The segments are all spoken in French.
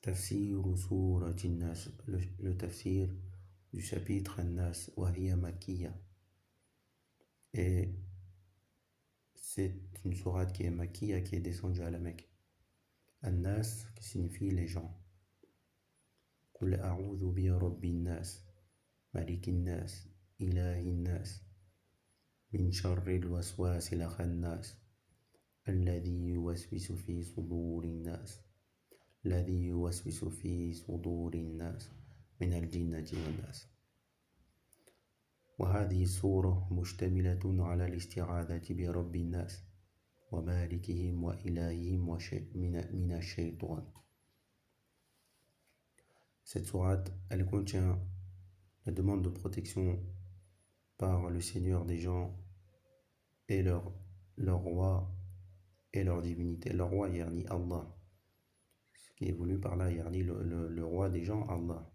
Tafsir Surat An-Nas, le tafsir du chapitre An-Nas, wa hiya Makkiya. Et c'est une sourate qui est Makkiya, qui est descendue à la Mecque. An-Nas, qui signifie les gens. Qul a'udhu bi rabbin nas, malikin nas, ilahin nas, min sharril waswasil khannas, alladhi yuwaswisu fi sudurin nas. الذي يوسوس في صدور الناس من الجنة والناس. وهذه السورة مشتملة على الاستعاذة برب الناس ومالكهم وإلههم من الشيطان. Cette sourate, elle contient la demande de protection par le Seigneur des gens et leur roi et leur divinité. Leur roi, yani Allah. Qui est voulu par là, yani le roi des gens, Allah.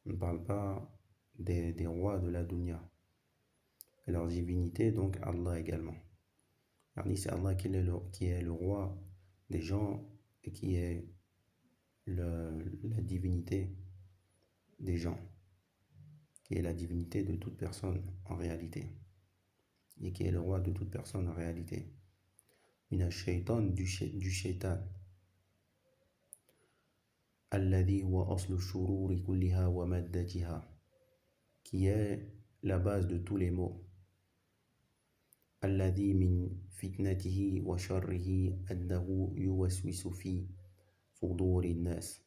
On ne parle pas des rois de la dunya. Et leur divinité, donc Allah également. Yani c'est Allah qui est le roi des gens et qui est la divinité des gens. Qui est la divinité de toute personne en réalité. Et qui est le roi de toute personne en réalité. Mina shaitan, du shaitan. Alladhi huwa aslu shururi kulliha wa maddatiha, qui est la base de tous les maux. Alladhi min fitnatihi wa sharrihi annahu yuwaswisu fi suduri nas.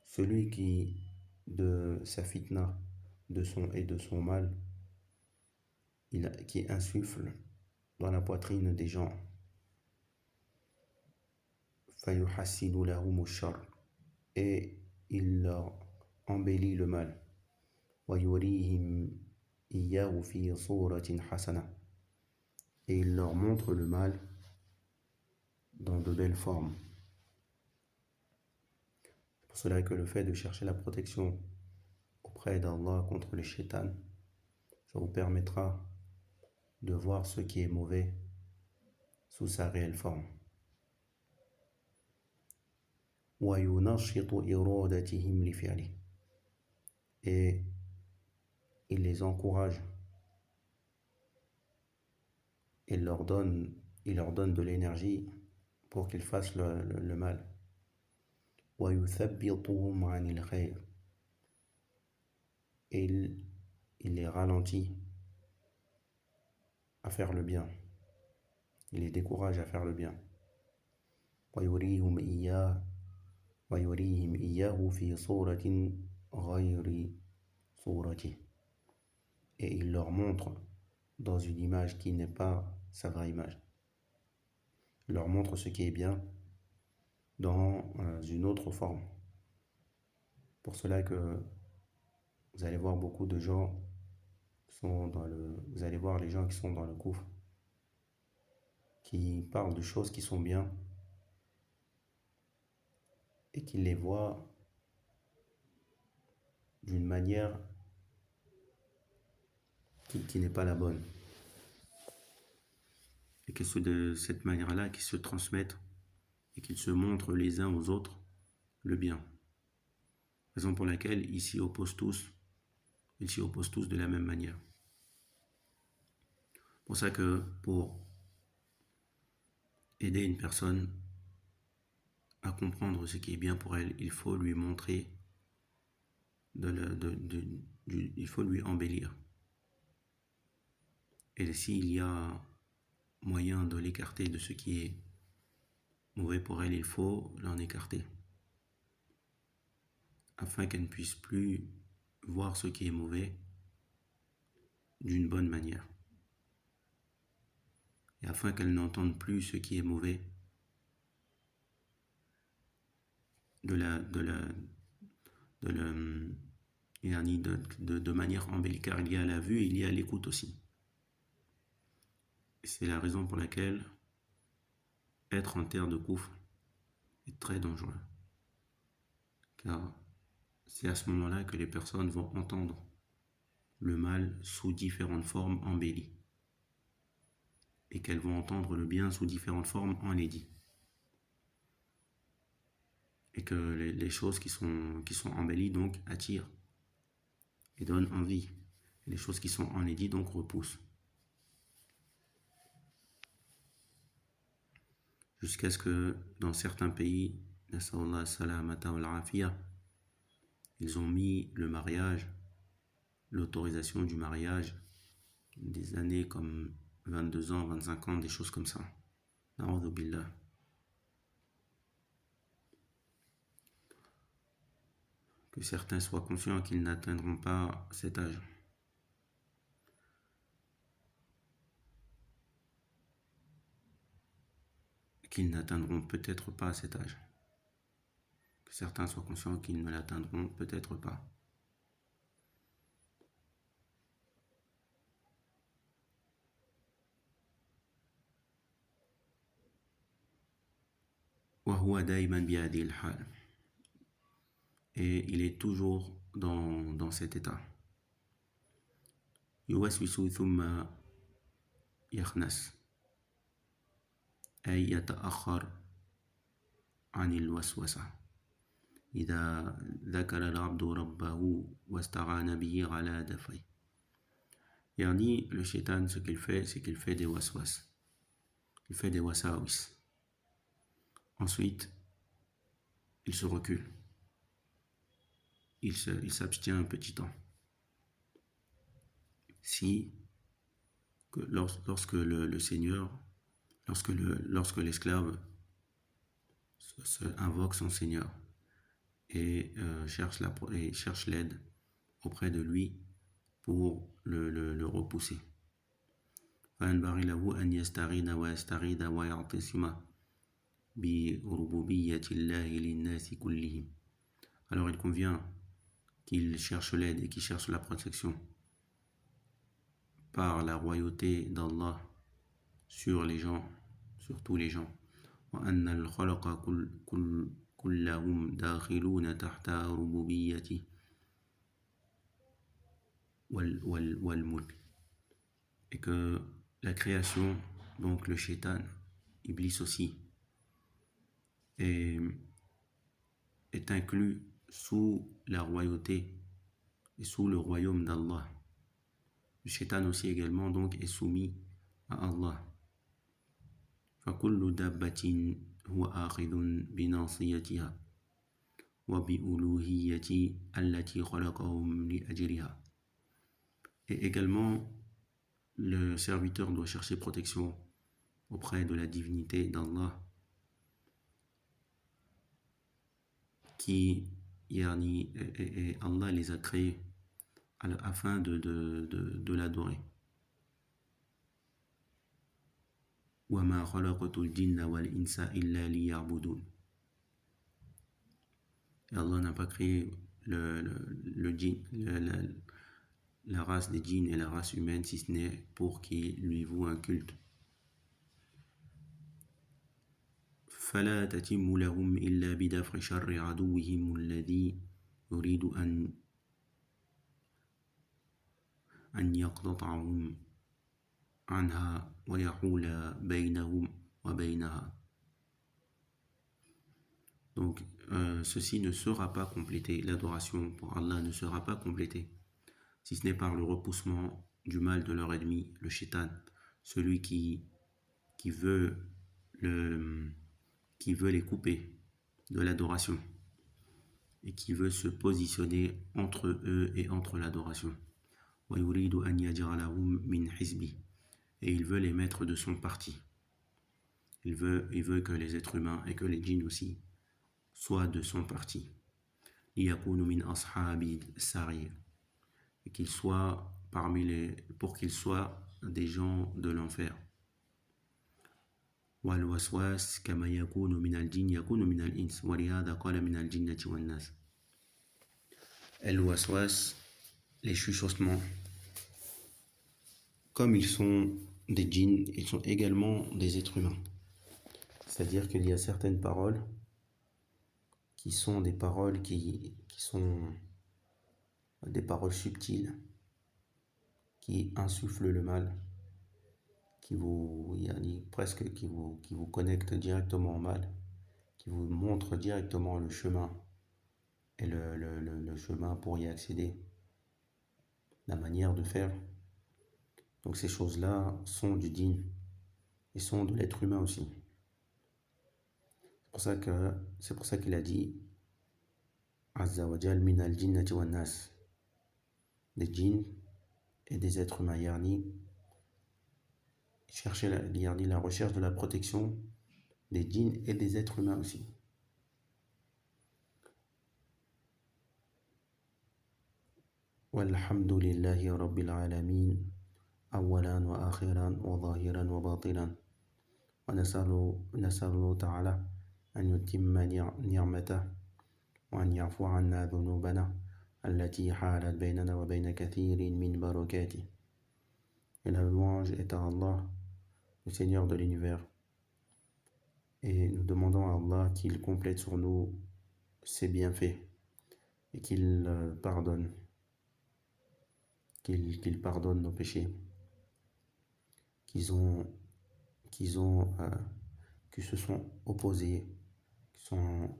Celui qui, de sa fitna, de son mal, qui insuffle dans la poitrine des gens. Fayuhassinu lahum ash-sharr, et il leur embellit le mal. وَيُرِيهِمْ إِيَّاهُ فِي صُورَةٍ حَسَنَةٍ, et il leur montre le mal dans de belles formes. C'est pour cela que le fait de chercher la protection auprès d'Allah contre les shaitan, ça vous permettra de voir ce qui est mauvais sous sa réelle forme. وَيُنَشِّطُ إِرَادَتِهِمْ لِفِعْلِهِ, et il les encourage, il leur donne de l'énergie pour qu'ils fassent le mal. وَيُثَبِّطُهُمْ عَنِ الْخَيْرِ, et il les ralentit à faire le bien, il les décourage à faire le bien. وَيُرِيهِمْ إِيَّاهُ فِي صُورَةٍ غَيْرِ صُورَتِهِ, et il leur montre dans une image qui n'est pas sa vraie image. Il leur montre ce qui est bien dans une autre forme. Pour cela que vous allez voir beaucoup de gens vous allez voir les gens qui sont dans le koufr, qui parlent de choses qui sont bien et qui les voient d'une manière qui n'est pas la bonne. Et que c'est de cette manière-là qu'ils se transmettent et qu'ils se montrent les uns aux autres le bien. Raison pour laquelle ils s'y opposent tous de la même manière. C'est pour ça que pour aider une personne à comprendre ce qui est bien pour elle, il faut lui montrer, il faut lui embellir. Et s'il y a moyen de l'écarter de ce qui est mauvais pour elle, il faut l'en écarter, afin qu'elle ne puisse plus voir ce qui est mauvais d'une bonne manière, et afin qu'elle n'entende plus ce qui est mauvais de manière embellie, car il y a la vue et il y a l'écoute aussi. Et c'est la raison pour laquelle être en terre de koufr est très dangereux, car c'est à ce moment-là que les personnes vont entendre le mal sous différentes formes embellies, et qu'elles vont entendre le bien sous différentes formes enlaidies. Et que les choses qui sont embellies donc attirent et donnent envie. Et les choses qui sont enlaidies donc repoussent. Jusqu'à ce que dans certains pays, ils ont mis le mariage, l'autorisation du mariage, des années comme 22 ans, 25 ans, des choses comme ça. Na'udhu billah. Que certains soient conscients qu'ils n'atteindront pas cet âge. Qu'ils n'atteindront peut-être pas cet âge. Que certains soient conscients qu'ils ne l'atteindront peut-être pas. Et il est toujours dans cet état. يوسوس ثم يخنس أي يتأخر عن الوسوسة إذا ذكر العبد ربه واستعان به على دفعه. يعني le shaitan, ce qu'il fait, c'est qu'il fait des waswas. Il fait des wasawis. Ensuite, il se recule. Il s'abstient un petit temps. Si, lorsque le Seigneur, lorsque l'esclave invoque son Seigneur et cherche l'aide auprès de lui pour le repousser. فينبغي له أن يستعين ويستعيد ويعتصم بربوبية الله للناس كلهم. Alors il convient qu'il cherche l'aide et qu'il cherche la protection par la royauté d'Allah sur les gens, sur tous les gens. وأن الخلق كلهم داخلون تحت ربوبيته والملك. Et que la création, donc le shaitan, Iblis aussi, est inclus sous la royauté et sous le royaume d'Allah. Le shaitan aussi également donc est soumis à Allah. فكل دابة هو آخذ بناصيتها وبألوهية التي خلقهم لأجلها. Et également, le serviteur doit chercher protection auprès de la divinité d'Allah qui, et Allah les a créés afin de l'adorer. وَمَا خَلَقْتُ الْجِنَّ وَالْإِنسَ إِلَّا لِيَعْبُدُونَ. Et Allah n'a pas créé la race des djinns et la race humaine si ce n'est pour qu'ils lui vouent un culte. فلا تتم لهم إلا بدفع شر عدوهم الذي يريد أن يقتطعهم عنها ويحول بينهم وبينها. Donc, ceci ne sera pas complété, l'adoration pour Allah ne sera pas complétée, si ce n'est par le repoussement du mal de leur ennemi, le shaitan, celui qui veut les couper de l'adoration et qui veut se positionner entre eux et entre l'adoration. وَيُرِيدُ أَنْ يَجْعَلَهُمْ مِنْ حِزْبِهِ. Et il veut les mettre de son parti. Il veut que les êtres humains et que les djinns aussi soient de son parti. لِيَكُونُ مِنْ أَصْحَابِ السَّعِيرِ. Et qu'ils soient pour qu'ils soient des gens de l'enfer. والوسواس كما يكون من الجن يكون من الإنس ولهذا قال من الجنة والناس. الوسواس, les chuchotements, comme ils sont des djinns, ils sont également des êtres humains. C'est-à-dire qu'il y a certaines paroles qui sont des paroles qui sont des paroles subtiles, qui insufflent le mal, qui vous connectent directement au mal, qui vous montre directement le chemin et le chemin pour y accéder, la manière de faire. Donc ces choses-là sont du djinn et sont de l'être humain aussi. C'est pour ça qu'il a dit Azza wa Jal min al-jinnati wan nas, des djinns et des êtres humains. La recherche de la protection des djinns et des êtres humains aussi. Walhamdulillahi rabbil alamin, awalan wa akhiran wa zahiran wa batinan. Wa nasalu ta'ala an yutimma ni'matahu wa an ya'fu anna dhunubana allati halat baynana wa bayna kathirin min barakatih. Et la louange est à Allah, le Seigneur de l'univers. Et nous demandons à Allah qu'il complète sur nous ses bienfaits et qu'il pardonne nos péchés qui se sont opposés, qui sont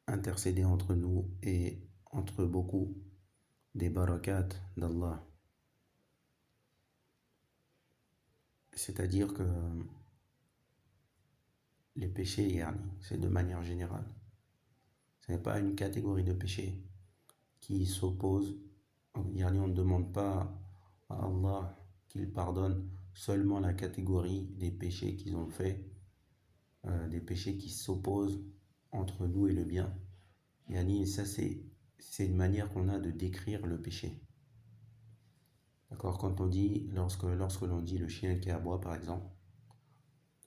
intercédés entre nous et entre beaucoup des barakats d'Allah. C'est-à-dire que les péchés, c'est de manière générale. Ce n'est pas une catégorie de péchés qui s'oppose. On ne demande pas à Allah qu'il pardonne seulement la catégorie des péchés qu'ils ont fait, des péchés qui s'opposent entre nous et le bien. Ça, c'est une manière qu'on a de décrire le péché. D'accord? Quand on dit, lorsque l'on dit le chien qui aboie, par exemple,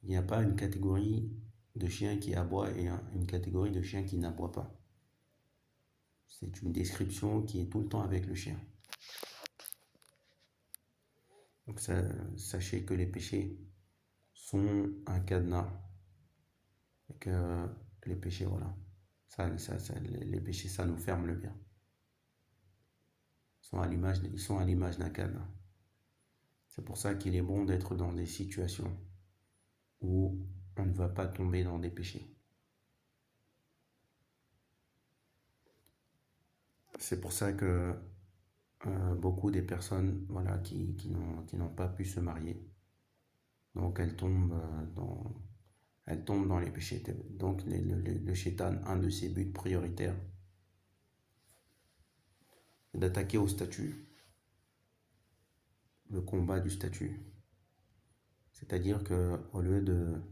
il n'y a pas une catégorie de chiens qui aboient et une catégorie de chiens qui n'aboient pas. C'est une description qui est tout le temps avec le chien. Donc sachez que les péchés sont un cadenas. Et que les péchés, voilà. Les péchés, ça nous ferme le bien. Ils sont à l'image d'un cadenas. C'est pour ça qu'il est bon d'être dans des situations où on ne va pas tomber dans des péchés. C'est pour ça que beaucoup des personnes qui n'ont pas pu se marier, donc elles tombent dans les péchés. Donc le shaitan, un de ses buts prioritaires, c'est d'attaquer au statut, le combat du statut. C'est-à-dire qu'au lieu de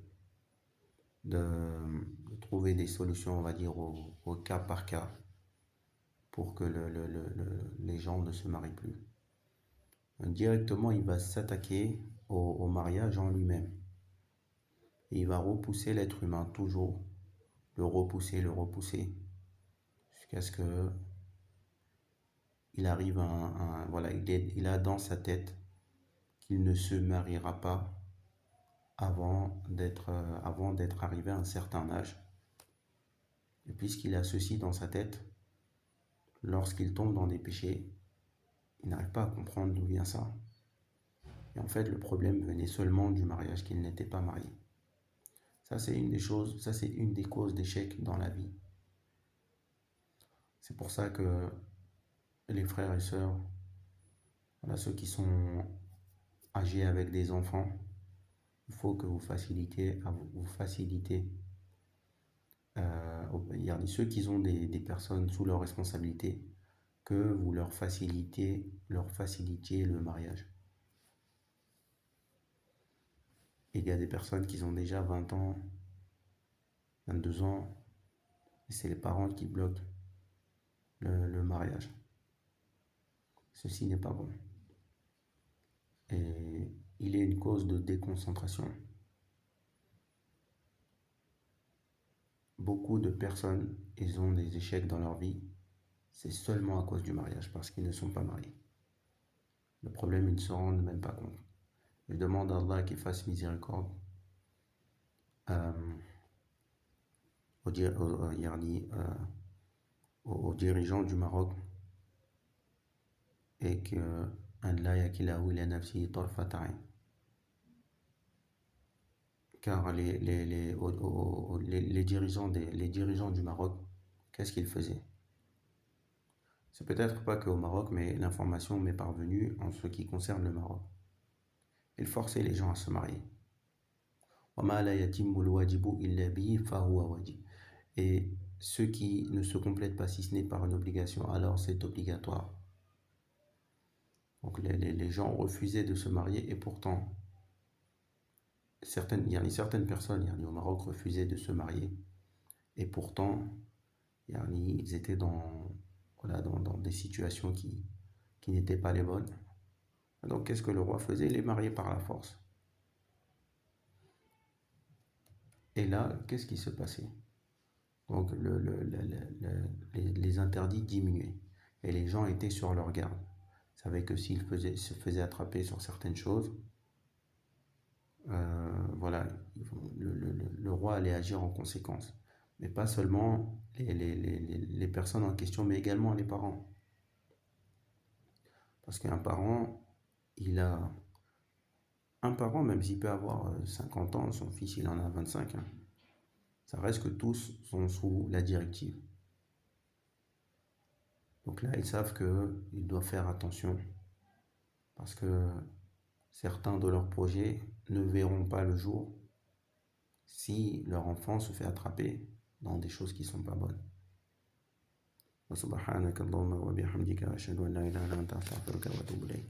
trouver des solutions, on va dire, au cas par cas, pour que les gens ne se marient plus, directement il va s'attaquer au mariage en lui-même. Et il va repousser l'être humain, toujours le repousser, jusqu'à ce que il arrive il a dans sa tête qu'il ne se mariera pas avant d'être arrivé à un certain âge. Et puisqu'il a ceci dans sa tête, lorsqu'il tombe dans des péchés, il n'arrive pas à comprendre d'où vient ça. Et en fait, le problème venait seulement du mariage, qu'il n'était pas marié. Ça, c'est une des causes d'échec dans la vie. C'est pour ça que les frères et sœurs, ceux qui sont âgés avec des enfants, il faut que vous facilitez ceux qui ont des personnes sous leur responsabilité, que vous leur facilitiez le mariage. Il y a des personnes qui ont déjà 20 ans, 22 ans, et c'est les parents qui bloquent le mariage. Ceci n'est pas bon. Et il est une cause de déconcentration. Beaucoup de personnes, ils ont des échecs dans leur vie, c'est seulement à cause du mariage, parce qu'ils ne sont pas mariés. Le problème, ils ne se rendent même pas compte. Je demande à Allah qu'il fasse miséricorde aux dirigeants du Maroc et que car les dirigeants du Maroc, qu'est-ce qu'ils faisaient? C'est peut-être pas qu'au Maroc, mais l'information m'est parvenue en ce qui concerne le Maroc. Ils forçaient les gens à se marier. وَمَا لَا يَتِمُّ الْوَاجِبُ إِلَّا بِهِ فَهُوَ وَاجِبٌ. Et ce qui ne se complète pas si ce n'est par une obligation, alors c'est obligatoire. Donc les gens refusaient de se marier et pourtant, certaines personnes au Maroc refusaient de se marier et pourtant, ils étaient dans des situations qui n'étaient pas les bonnes. Donc qu'est-ce que le roi faisait? Il les mariait par la force. Et là, qu'est-ce qui se passait? Donc les interdits diminuaient et les gens étaient sur leur garde. Ils savaient que s'ils se faisaient attraper sur certaines choses, voilà, le roi allait agir en conséquence. Mais pas seulement les personnes en question, mais également les parents. Parce qu'un parent, un parent, même s'il peut avoir 50 ans, son fils il en a 25, hein, ça reste que tous sont sous la directive. Donc là, ils savent qu'ils doivent faire attention parce que certains de leurs projets ne verront pas le jour si leur enfant se fait attraper dans des choses qui ne sont pas bonnes. وسبحانك اللهم وبحمدك أشهد أن لا إله إلا أنت أستغفرك وأتوب إليك